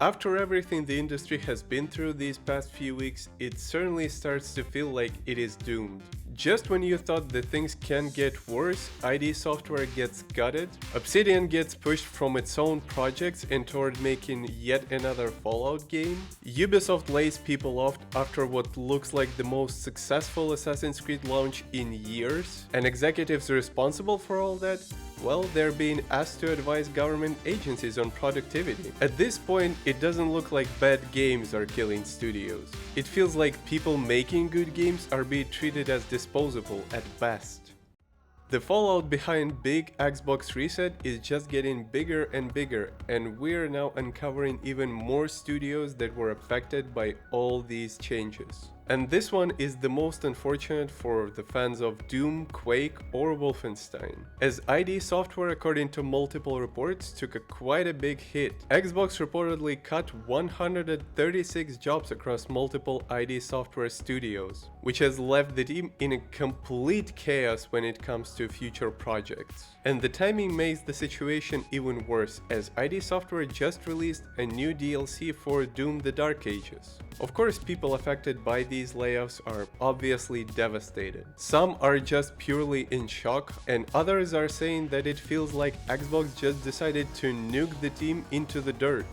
After everything the industry has been through these past few weeks, it certainly starts to feel like it is doomed. Just when you thought that things can get worse, ID Software gets gutted, Obsidian gets pushed from its own projects and toward making yet another Fallout game, Ubisoft lays people off after what looks like the most successful Assassin's Creed launch in years, and executives responsible for all that, well, they're being asked to advise government agencies on productivity. At this point, it doesn't look like bad games are killing studios. It feels like people making good games are being treated as disposable at best. The fallout behind big Xbox reset is just getting bigger and bigger, and we're now uncovering even more studios that were affected by all these changes. And this one is the most unfortunate for the fans of Doom, Quake, or Wolfenstein. As ID Software, according to multiple reports, took quite a big hit. Xbox reportedly cut 136 jobs across multiple ID Software studios, which has left the team in a complete chaos when it comes to future projects. And the timing makes the situation even worse, as ID Software just released a new DLC for Doom: The Dark Ages. Of course, people affected by these layoffs are obviously devastated. Some are just purely in shock, and others are saying that it feels like Xbox just decided to nuke the team into the dirt.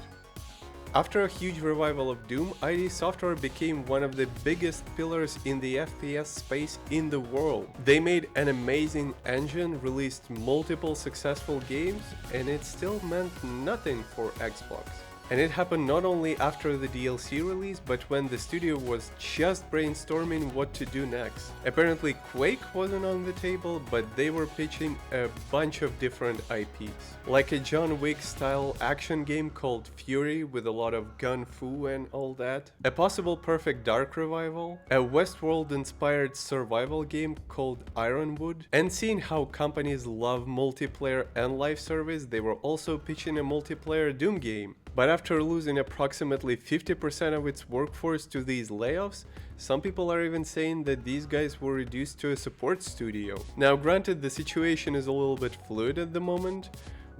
After a huge revival of Doom, ID Software became one of the biggest pillars in the FPS space in the world. They made an amazing engine, released multiple successful games, and it still meant nothing for Xbox. And it happened not only after the DLC release, but when the studio was just brainstorming what to do next. Apparently Quake wasn't on the table, but they were pitching a bunch of different IPs. Like a John Wick style action game called Fury with a lot of gun fu and all that. A possible Perfect Dark revival. A Westworld inspired survival game called Ironwood. And seeing how companies love multiplayer and live service, they were also pitching a multiplayer Doom game. But after losing approximately 50% of its workforce to these layoffs, some people are even saying that these guys were reduced to a support studio. Now granted, the situation is a little bit fluid at the moment,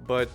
but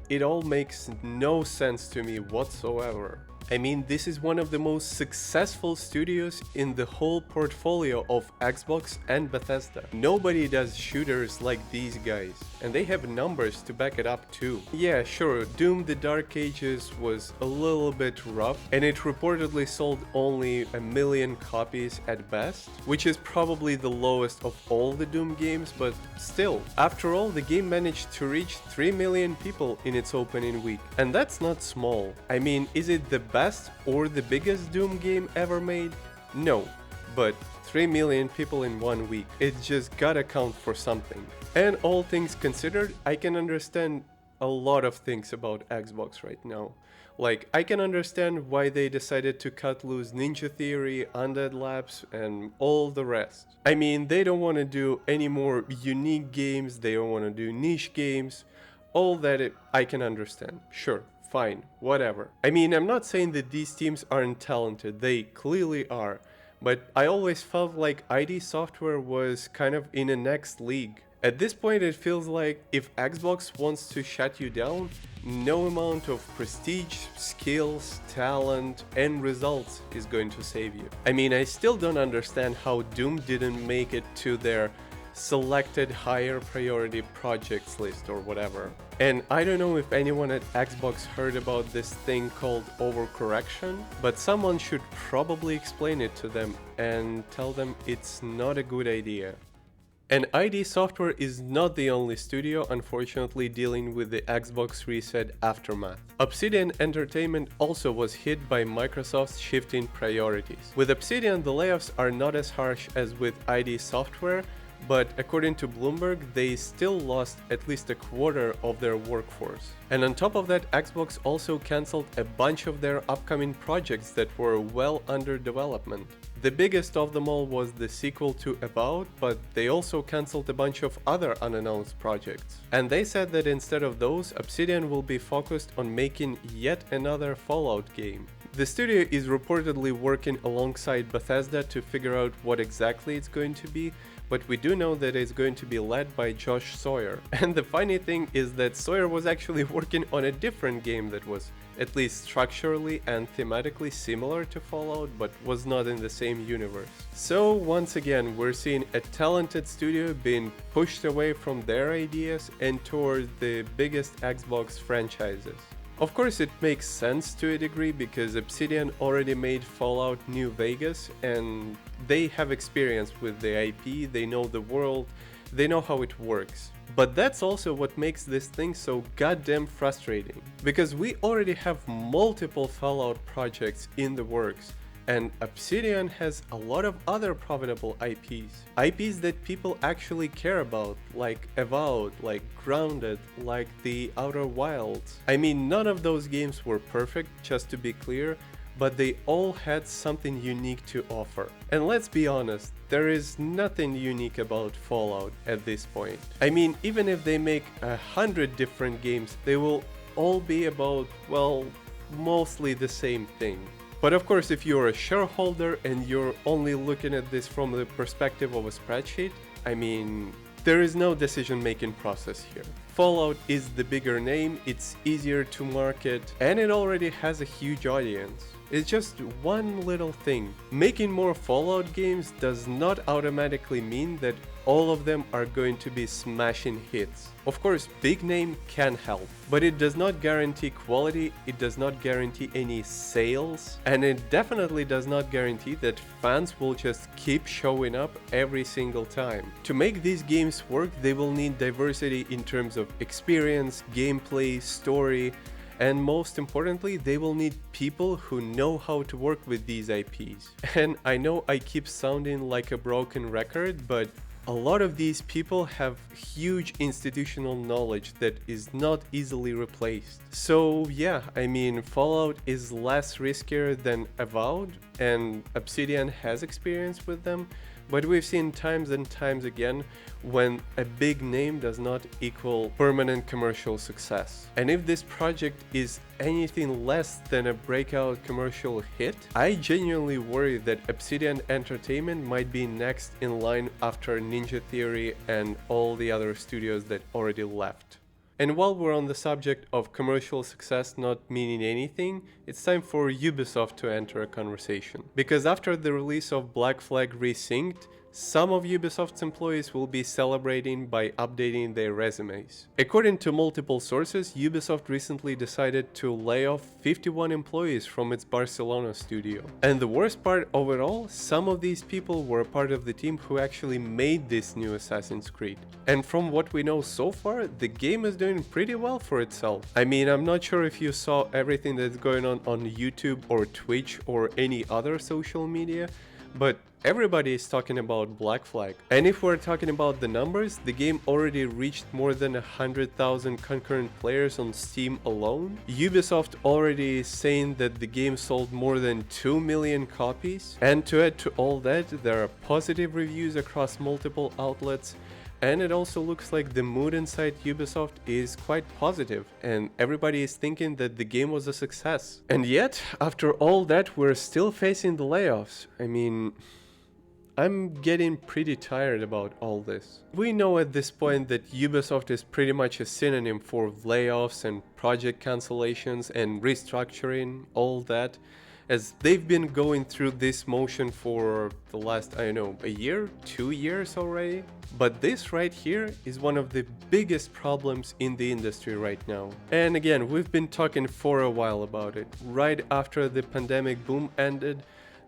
it all makes no sense to me whatsoever. I mean, this is one of the most successful studios in the whole portfolio of Xbox and Bethesda. Nobody does shooters like these guys, and they have numbers to back it up too. Yeah, sure, Doom: The Dark Ages was a little bit rough, and it reportedly sold only 1 million copies at best, which is probably the lowest of all the Doom games, but still. After all, the game managed to reach 3 million people in its opening week, and that's not small. I mean, is it the best or the biggest Doom game ever made? No, but 3 million people in 1 week. It just gotta count for something. And all things considered, I can understand a lot of things about Xbox right now. Like, I can understand why they decided to cut loose Ninja Theory, Undead Labs, and all the rest. I mean, they don't want to do any more unique games, they don't want to do niche games. All that I can understand, sure. Fine, whatever. I mean, I'm not saying that these teams aren't talented, they clearly are, but I always felt like ID Software was kind of in a next league. At this point, it feels like if Xbox wants to shut you down, no amount of prestige, skills, talent, and results is going to save you. I mean, I still don't understand how Doom didn't make it to their selected higher priority projects list or whatever. And I don't know if anyone at Xbox heard about this thing called overcorrection, but someone should probably explain it to them and tell them it's not a good idea. And ID Software is not the only studio unfortunately dealing with the Xbox reset aftermath. Obsidian Entertainment also was hit by Microsoft's shifting priorities. With Obsidian, the layoffs are not as harsh as with ID Software, but according to Bloomberg, they still lost at least a quarter of their workforce. And on top of that, Xbox also cancelled a bunch of their upcoming projects that were well under development. The biggest of them all was the sequel to Avowed, but they also cancelled a bunch of other unannounced projects. And they said that instead of those, Obsidian will be focused on making yet another Fallout game. The studio is reportedly working alongside Bethesda to figure out what exactly it's going to be, but we do know that it's going to be led by Josh Sawyer. And the funny thing is that Sawyer was actually working on a different game that was at least structurally and thematically similar to Fallout, but was not in the same universe. So once again, we're seeing a talented studio being pushed away from their ideas and toward the biggest Xbox franchises. Of course, it makes sense to a degree because Obsidian already made Fallout New Vegas and they have experience with the IP, they know the world, they know how it works. But that's also what makes this thing so goddamn frustrating, because we already have multiple Fallout projects in the works, and Obsidian has a lot of other profitable IPs. IPs that people actually care about, like Avowed, like Grounded, like the Outer Wilds. I mean, none of those games were perfect, just to be clear, but they all had something unique to offer. And let's be honest, there is nothing unique about Fallout at this point. I mean, even if they make 100 different games, they will all be about, well, mostly the same thing. But of course, if you're a shareholder and you're only looking at this from the perspective of a spreadsheet, I mean, there is no decision-making process here. Fallout is the bigger name, it's easier to market, and it already has a huge audience. It's just one little thing. Making more Fallout games does not automatically mean that all of them are going to be smashing hits. Of course, big name can help, but it does not guarantee quality, it does not guarantee any sales, and it definitely does not guarantee that fans will just keep showing up every single time. To make these games work, they will need diversity in terms of experience, gameplay, story, and most importantly, they will need people who know how to work with these IPs. And I know I keep sounding like a broken record, but a lot of these people have huge institutional knowledge that is not easily replaced. So yeah, I mean, Fallout is less riskier than Avowed, and Obsidian has experience with them, but we've seen times and times again when a big name does not equal permanent commercial success. And if this project is anything less than a breakout commercial hit, I genuinely worry that Obsidian Entertainment might be next in line after Ninja Theory and all the other studios that already left. And while we're on the subject of commercial success not meaning anything, it's time for Ubisoft to enter a conversation. Because after the release of Black Flag Resynced, some of Ubisoft's employees will be celebrating by updating their resumes. According to multiple sources, Ubisoft recently decided to lay off 51 employees from its Barcelona studio. And the worst part of it all, some of these people were part of the team who actually made this new Assassin's Creed. And from what we know so far, the game is doing pretty well for itself. I mean, I'm not sure if you saw everything that's going on YouTube or Twitch or any other social media, but everybody is talking about Black Flag. And if we're talking about the numbers, the game already reached more than 100,000 concurrent players on Steam alone. Ubisoft already is saying that the game sold more than 2 million copies. And to add to all that, there are positive reviews across multiple outlets. And it also looks like the mood inside Ubisoft is quite positive, and everybody is thinking that the game was a success. And yet, after all that, we're still facing the layoffs. I mean, I'm getting pretty tired about all this. We know at this point that Ubisoft is pretty much a synonym for layoffs and project cancellations and restructuring, all that, as they've been going through this motion for the last, I don't know, a year, 2 years already. But this right here is one of the biggest problems in the industry right now. And again, we've been talking for a while about it. Right after the pandemic boom ended,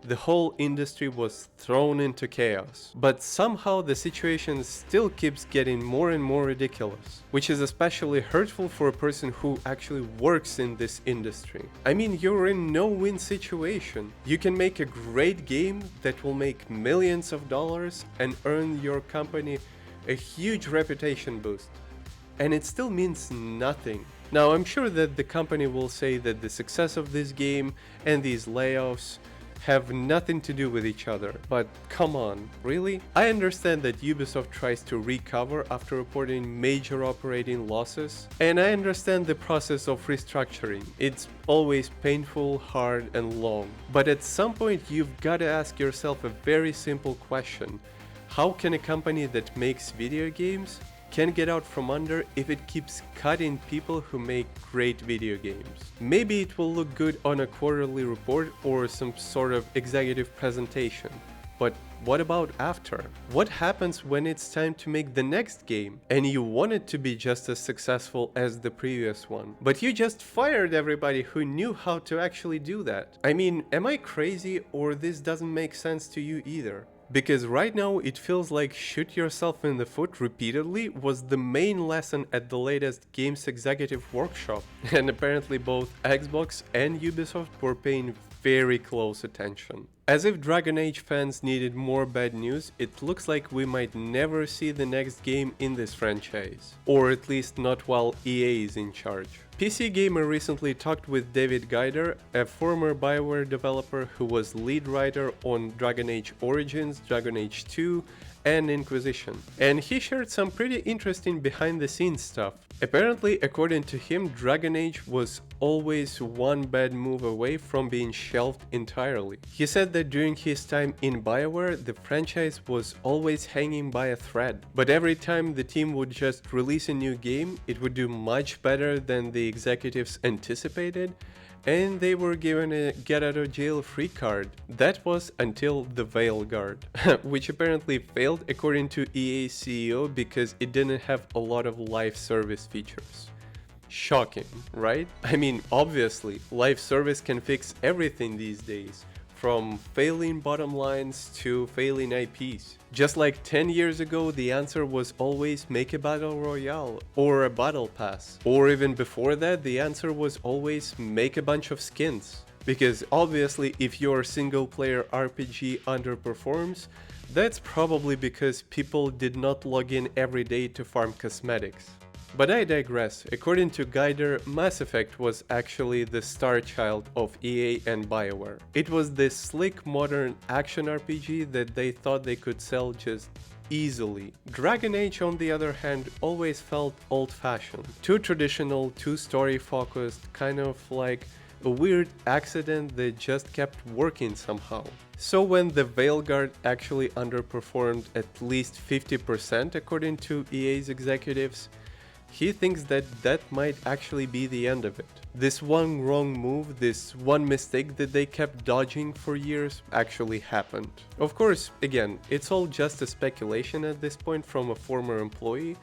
the whole industry was thrown into chaos. But somehow the situation still keeps getting more and more ridiculous, which is especially hurtful for a person who actually works in this industry. I mean, you're in no win situation. You can make a great game that will make millions of dollars and earn your company a huge reputation boost. And it still means nothing. Now, I'm sure that the company will say that the success of this game and these layoffs have nothing to do with each other, but come on, really? I understand that Ubisoft tries to recover after reporting major operating losses, and I understand the process of restructuring. It's always painful, hard, and long. But at some point, you've got to ask yourself a very simple question. How can a company that makes video games can't get out from under if it keeps cutting people who make great video games. Maybe it will look good on a quarterly report or some sort of executive presentation. But what about after? What happens when it's time to make the next game and you want it to be just as successful as the previous one, but you just fired everybody who knew how to actually do that? I mean, am I crazy or this doesn't make sense to you either? Because right now it feels like shoot yourself in the foot repeatedly was the main lesson at the latest Games Executive Workshop, and apparently both Xbox and Ubisoft were paying very close attention. As if Dragon Age fans needed more bad news, it looks like we might never see the next game in this franchise. Or at least not while EA is in charge. PC Gamer recently talked with David Gaider, a former BioWare developer who was lead writer on Dragon Age Origins, Dragon Age 2, and Inquisition. And he shared some pretty interesting behind-the-scenes stuff. Apparently, according to him, Dragon Age was always one bad move away from being shelved entirely. He said that during his time in BioWare, the franchise was always hanging by a thread. But every time the team would just release a new game, it would do much better than the executives anticipated, and they were given a get-out-of-jail-free card. That was until the Veilguard, which apparently failed according to EA's CEO because it didn't have a lot of live service features. Shocking, right? I mean, obviously, live service can fix everything these days, from failing bottom lines to failing IPs. Just like 10 years ago, the answer was always make a battle royale or a battle pass. Or even before that, the answer was always make a bunch of skins. Because obviously, if your single player RPG underperforms, that's probably because people did not log in every day to farm cosmetics. But I digress. According to Gaider, Mass Effect was actually the star child of EA and BioWare. It was this slick modern action RPG that they thought they could sell just easily. Dragon Age, on the other hand, always felt old-fashioned. Too traditional, too story-focused, kind of like a weird accident that just kept working somehow. So when the Veilguard actually underperformed at least 50% according to EA's executives, he thinks that that might actually be the end of it. This one wrong move, this one mistake that they kept dodging for years actually happened. Of course, again, it's all just a speculation at this point from a former employee,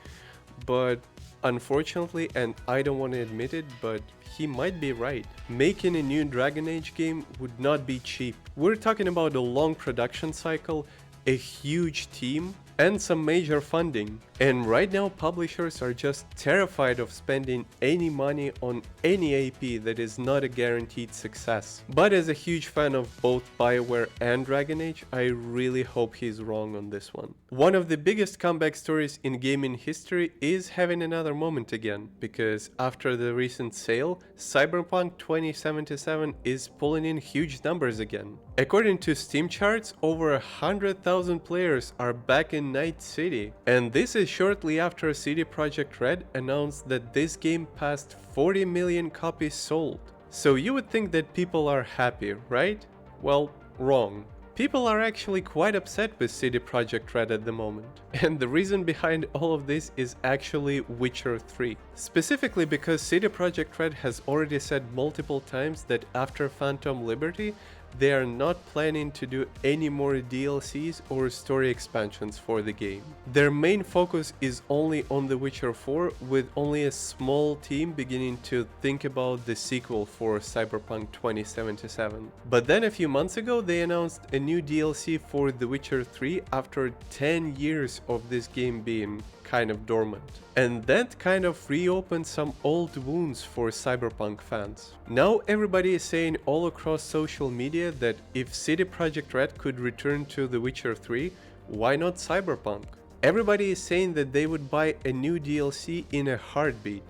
but unfortunately, and I don't want to admit it, but he might be right. Making a new Dragon Age game would not be cheap. We're talking about a long production cycle, a huge team, and some major funding. And right now publishers are just terrified of spending any money on any IP that is not a guaranteed success. But as a huge fan of both BioWare and Dragon Age, I really hope he's wrong on this one. One of the biggest comeback stories in gaming history is having another moment again, because after the recent sale, Cyberpunk 2077 is pulling in huge numbers again. According to Steam charts, over 100,000 players are back in Night City, and this is shortly after CD Projekt Red announced that this game passed 40 million copies sold. So you would think that people are happy, right? Well, wrong. People are actually quite upset with CD Projekt Red at the moment. And the reason behind all of this is actually Witcher 3. Specifically because CD Projekt Red has already said multiple times that after Phantom Liberty, they are not planning to do any more DLCs or story expansions for the game. Their main focus is only on The Witcher 4, with only a small team beginning to think about the sequel for Cyberpunk 2077. But then a few months ago they announced a new DLC for The Witcher 3 after 10 years of this game being kind of dormant. And that kind of reopened some old wounds for Cyberpunk fans. Now everybody is saying all across social media that if CD Projekt Red could return to The Witcher 3, why not Cyberpunk? Everybody is saying that they would buy a new DLC in a heartbeat.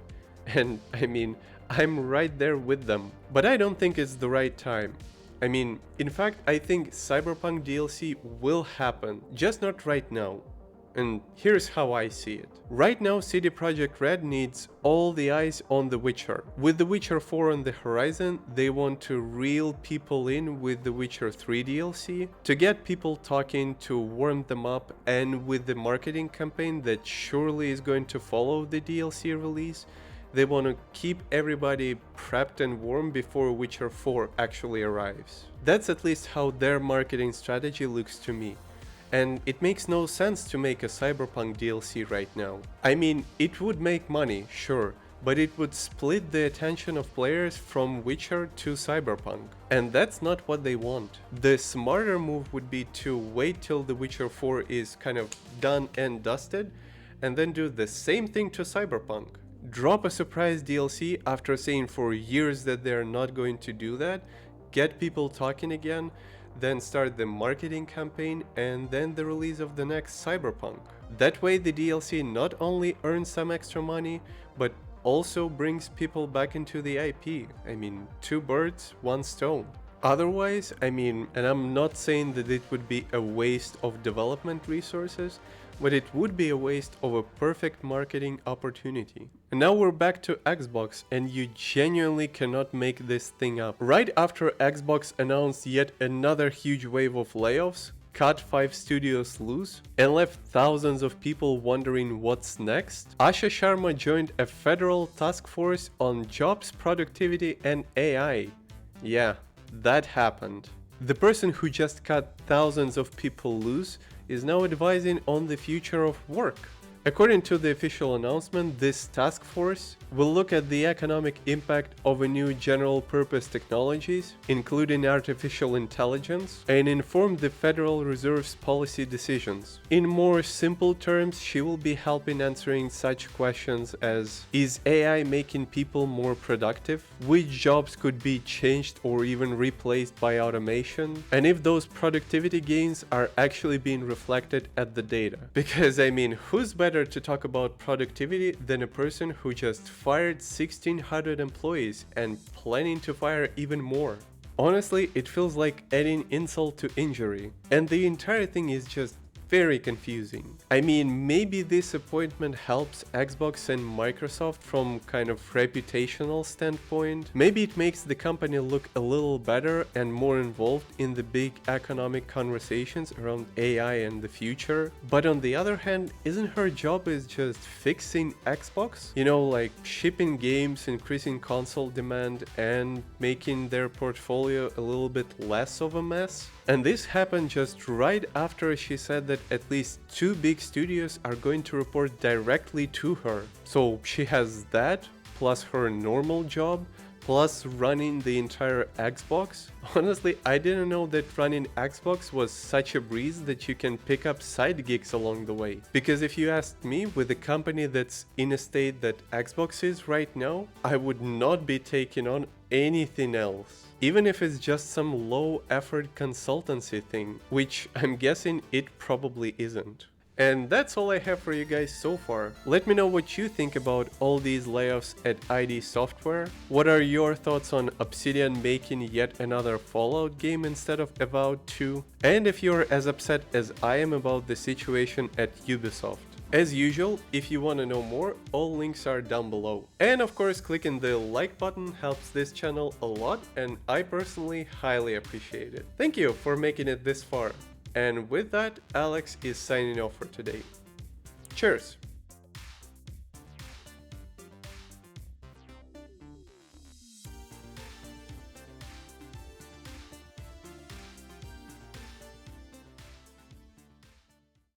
And I mean, I'm right there with them. But I don't think it's the right time. I mean, in fact, I think Cyberpunk DLC will happen, just not right now. And here's how I see it. Right now, CD Projekt Red needs all the eyes on The Witcher. With The Witcher 4 on the horizon, they want to reel people in with The Witcher 3 DLC to get people talking, to warm them up, and with the marketing campaign that surely is going to follow the DLC release, they want to keep everybody prepped and warm before Witcher 4 actually arrives. That's at least how their marketing strategy looks to me. And it makes no sense to make a Cyberpunk DLC right now. I mean, it would make money, sure, but it would split the attention of players from Witcher to Cyberpunk. And that's not what they want. The smarter move would be to wait till The Witcher 4 is kind of done and dusted, and then do the same thing to Cyberpunk. Drop a surprise DLC after saying for years that they're not going to do that, get people talking again, then start the marketing campaign, and then the release of the next Cyberpunk. That way the DLC not only earns some extra money, but also brings people back into the IP. I mean, two birds, one stone. Otherwise, I mean, and I'm not saying that it would be a waste of development resources, but it would be a waste of a perfect marketing opportunity. And now we're back to Xbox, and you genuinely cannot make this thing up. Right after Xbox announced yet another huge wave of layoffs, cut 5 studios loose, and left thousands of people wondering what's next, Asha Sharma joined a federal task force on jobs, productivity, and AI. Yeah, that happened. The person who just cut thousands of people loose is now advising on the future of work. According to the official announcement, this task force will look at the economic impact of a new general-purpose technologies, including artificial intelligence, and inform the Federal Reserve's policy decisions. In more simple terms, she will be helping answering such questions as: is AI making people more productive? Which jobs could be changed or even replaced by automation? And if those productivity gains are actually being reflected at the data. Because I mean, who's better to talk about productivity than a person who just fired 1,600 employees and planning to fire even more? Honestly, it feels like adding insult to injury, and the entire thing is just very confusing. I mean, maybe this appointment helps Xbox and Microsoft from kind of reputational standpoint. Maybe it makes the company look a little better and more involved in the big economic conversations around AI and the future. But on the other hand, isn't her job is just fixing Xbox? You know, like shipping games, increasing console demand, and making their portfolio a little bit less of a mess? And this happened just right after she said that at least 2 big studios are going to report directly to her. So she has that, plus her normal job, plus running the entire Xbox. Honestly, I didn't know that running Xbox was such a breeze that you can pick up side gigs along the way. Because if you asked me, with a company that's in a state that Xbox is right now, I would not be taking on anything else. Even if it's just some low-effort consultancy thing, which I'm guessing it probably isn't. And that's all I have for you guys so far. Let me know what you think about all these layoffs at ID Software. What are your thoughts on Obsidian making yet another Fallout game instead of Avowed 2? And if you're as upset as I am about the situation at Ubisoft. As usual, if you want to know more, all links are down below. And of course, clicking the like button helps this channel a lot, and I personally highly appreciate it. Thank you for making it this far. And with that, Alex is signing off for today. Cheers!